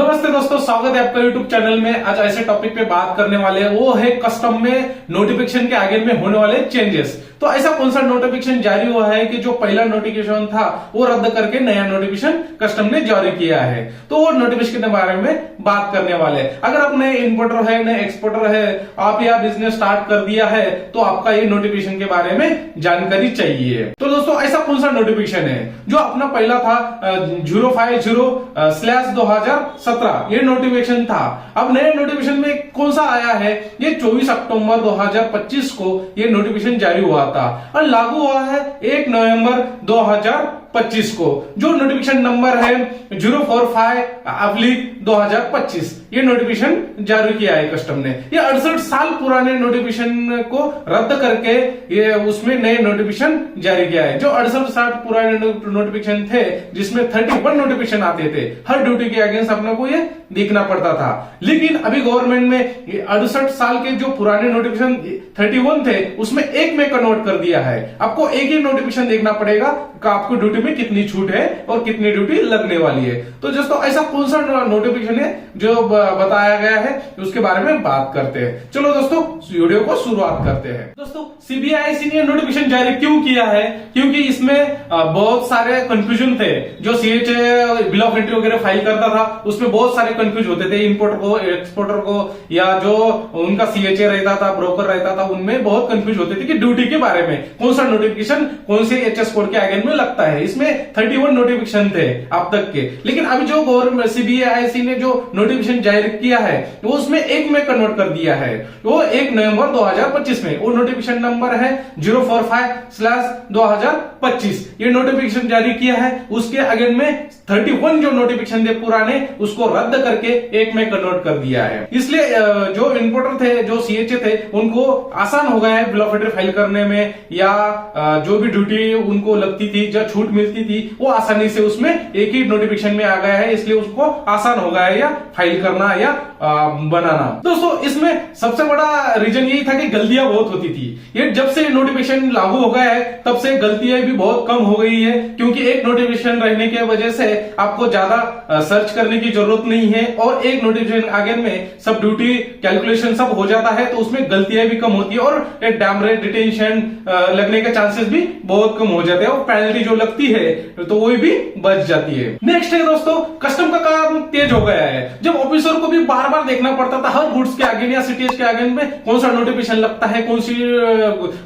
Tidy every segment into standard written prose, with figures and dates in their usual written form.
नमस्ते दोस्तों, स्वागत है आपका यूट्यूब चैनल में। आज ऐसे टॉपिक पे बात करने वाले हैं, वो है कस्टम में नोटिफिकेशन के आगे में होने वाले चेंजेस। तो ऐसा कौन सा नोटिफिकेशन जारी हुआ है कि जो पहला नोटिफिकेशन था वो रद्द करके नया नोटिफिकेशन कस्टम ने जारी किया है। तो वो नोटिफिकेशन के बारे में बात करने वाले हैं। अगर आप नए इंपोर्टर है, नए एक्सपोर्टर है, आप यह बिजनेस स्टार्ट कर दिया है, तो आपका ये नोटिफिकेशन के बारे में जानकारी चाहिए। तो दोस्तों ऐसा कौन सा नोटिफिकेशन है जो अपना पहला था 050/2017, ये नोटिफिकेशन था। अब नए नोटिफिकेशन में कौन सा आया है, ये 24 अक्टूबर 2025 को ये नोटिफिकेशन जारी हुआ था और लागू हुआ है 1 नवंबर 2025 को। जो नोटिफिकेशन नंबर है 045/2025, ये नोटिफिकेशन जारी किया है कस्टम ने। ये 68 साल पुराने नोटिफिकेशन को रद्द करके ये उसमें नए नोटिफिकेशन जारी किया है। जो 68 साल पुराने नोटिफिकेशन थे, जिसमें 31 नोटिफिकेशन आते थे, हर ड्यूटी के अगेंस्ट अपने को ये देखना पड़ता था। लेकिन अभी गवर्नमेंट में 68 साल के जो पुराने नोटिफिकेशन 31 थे, उसमें एक में कन्वर्ट कर दिया है। आपको एक ही नोटिफिकेशन देखना पड़ेगा कि आपको ड्यूटी में कितनी छूट है और कितनी ड्यूटी लगने वाली है। तो दोस्तों ऐसा कौन सा नोटिफिकेशन है जो बताया गया है, उसके बारे में बात करते हैं। चलो दोस्तों वीडियो को शुरुआत करते हैं। दोस्तों सीबीआईसी ने नोटिफिकेशन जारी क्यों किया है? क्योंकि इसमें बहुत सारे कंफ्यूजन थे। जो सीएचए बिल ऑफ एंट्री वगैरह फाइल करता था, उसमें बहुत सारे कंफ्यूज होते थे, इंपोर्टर को, एक्सपोर्टर को, या जो उनका सीएचए रहता था, ब्रोकर रहता था, उनमें बहुत कंफ्यूज होते थे कि ड्यूटी के बारे में कौन सा नोटिफिकेशन कौन से एचएस कोड के आगे में लगता है। इसमें 31 नोटिफिकेशन थे अब तक के। लेकिन अभी जो गवर्नमेंट सीबीआईसी ने जो नोटिफिकेशन जारी किया है, वो उसमें एक में कन्वर्ट कर दिया है। वो 1 नवंबर 2025 में, वो नोटिफिकेशन नंबर है 045/2025, ये नोटिफिकेशन जारी किया है। उसके अगेंस्ट में 31 जो नोटिफिकेशन थे पुराने, उसको रद्द करके एक में कन्वर्ट कर दिया है। इसलिए जो इंपोर्टर थे, जो सीएचए थे, उनको आसान हो गया है बिल ऑफ एंट्री फाइल करने में, या जो भी ड्यूटी उनको लगती थी, जो छूट मिलती थी, वो आसानी से उसमें एक ही नोटिफिकेशन में आ गया है। इसलिए उसको आसान हो गया है या फाइल करना या बनाना। दोस्तों इसमें सबसे बड़ा रीजन यही था कि गलतियां बहुत होती थी। ये जब से नोटिफिकेशन लागू हो गया है, तब से गलतियां भी बहुत कम हो गई है। क्योंकि एक नोटिफिकेशन रहने की वजह से आपको ज्यादा सर्च करने की जरूरत नहीं है, और एक नोटिफिकेशन आगे में सब ड्यूटी कैलकुलेशन सब हो जाता है, तो उसमें गलतियां भी कम होती है और एक डैमरेज डिटेंशन लगने के चांसेस भी बहुत कम हो जाते हैं, और पेनल्टी जो लगती है तो वो भी बच जाती है। नेक्स्ट है दोस्तों, कस्टम का काम तेज हो गया है। जब ऑफिसर को भी बार बार देखना पड़ता था हर गुड्स के आगे या सिटीज के आगे में कौन सा नोटिफिकेशन लगता है, कौन सी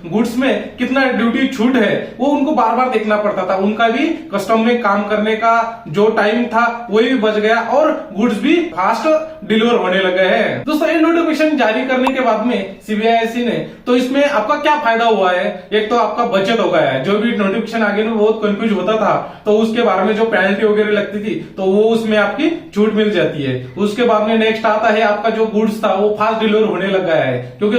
गुड्स में कितना ड्यूटी छूट है, वो उनको बार बार देखना पड़ता था। उनका भी कस्टम में काम करने का जो टाइम था वही भी बच गया, और गुड्स भी फास्ट डिलीवर होने लगे हैं। दोस्तों ये नोटिफिकेशन जारी करने के बाद में सीबीआईसी ने, तो इसमें आपका क्या फायदा हुआ है? एक तो आपका बचत हो गया है। जो भी नोटिफिकेशन आगे में बहुत कंफ्यूज होता था, तो उसके बारे में जो पेनल्टी वगैरह लगती थी, तो वो उसमें आपकी छूट मिल जाती है। उसके बाद में नेक्स्ट आता है आपका जो गुड्स था वो फास्ट डिलीवर होने लगा है, क्योंकि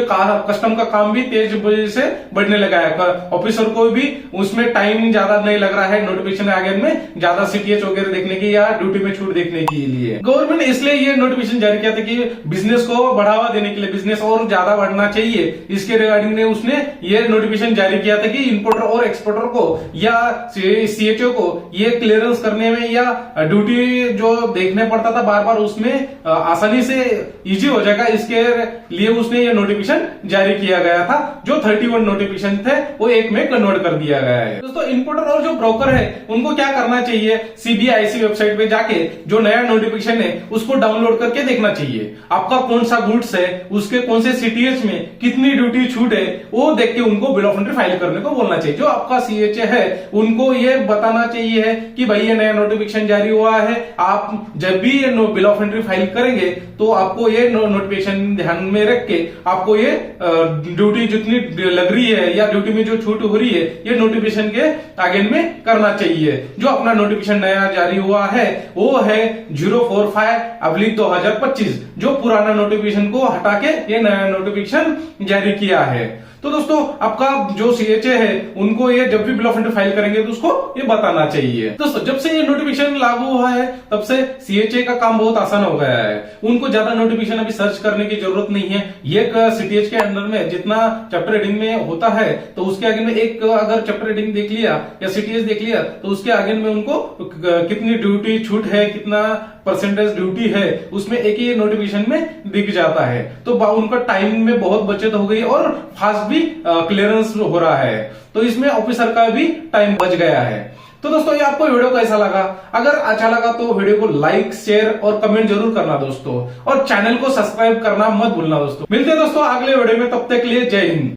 कस्टम का काम भी तेज वजह से बढ़ने लगा है। ऑफिसर को भी उसमें टाइम ज्यादा नहीं लग रहा है नोटिफिकेशन आगे में ज्यादा सीटीएच वगैरह देखने की या ड्यूटी में छूट देखने के लिए। गवर्नमेंट ने इसलिए ये नोटिफिकेशन जारी किया था कि बिजनेस को बढ़ावा देने के लिए, बिजनेस और ज्यादा बढ़ना चाहिए, इसके रिगार्डिंग ने उसने ये नोटिफिकेशन जारी किया था कि इंपोर्टर और एक्सपोर्टर को या सीएचओ को ये क्लियरेंस करने में या ड्यूटी जो देखने पड़ता था बार बार, उसमें आसानी से इजी हो जाएगा। इसके लिए उसने ये नोटिफिकेशन जारी किया गया था। जो 31 नोटिफिकेशन थे वो एक में कन्वर्ट कर दिया गया है। दोस्तों इंपोर्टर और जो ब्रोकर है, उनको क्या करना चाहिए? सीबीआईसी वेबसाइट पे जाके जो नया नोटिफिकेशन है उसको डाउनलोड करके देखना चाहिए। आपका कौन सा गुड्स है, उसके कौन से सीटीएच में कितनी ड्यूटी छूट है, वो देख के उनको बिल ऑफ एंट्री फाइल करने को बोलना चाहिए। जो आपका सीएचए है उनको ये बताना चाहिए कि भाई ये नया नोटिफिकेशन जारी हुआ है, आप जब भी ये बिल ऑफ एंट्री फाइल करेंगे तो आपको ये नोटिफिकेशन ध्यान में रख के आपको ये ड्यूटी जितनी लग रही है या ड्यूटी में जो छूट हो रही है, ये नोटिफिकेशन के आगे में करना चाहिए। जो अपना नोटिफिकेशन नया जारी हुआ है वो है 045/2025, जो पुराना नोटिफिकेशन को हटा के ये नया नोटिफिकेशन जारी किया है। तो दोस्तों आपका जो सीएचए है उनको ये जब भी बिल ऑफ एंट्री फाइल करेंगे तो उसको ये बताना चाहिए। दोस्तों जब से ये नोटिफिकेशन लागू हुआ है तब से सीएचए का काम बहुत आसान हो गया है, उनको ज्यादा नोटिफिकेशन अभी सर्च करने की जरूरत नहीं है। ये सीटीएच के अंडर में जितना चैप्टर रीडिंग में होता है तो उसके आगे में एक अगर चैप्टर रीडिंग देख लिया या सीटीएच देख लिया तो उसके आगे में उनको कितनी ड्यूटी छूट है, कितना परसेंटेज ड्यूटी है, उसमें एक ही नोटिफिकेशन में दिख जाता है। तो उनका टाइम में बहुत बचत हो गई और फास्ट भी क्लियरेंस हो रहा है, तो इसमें ऑफिसर का भी टाइम बच गया है। तो दोस्तों ये आपको वीडियो कैसा लगा? अगर अच्छा लगा तो वीडियो को लाइक, शेयर और कमेंट जरूर करना दोस्तों, और चैनल को सब्सक्राइब करना मत भूलना दोस्तों। मिलते हैं दोस्तों अगले वीडियो में, तब तक के लिए जय हिंद।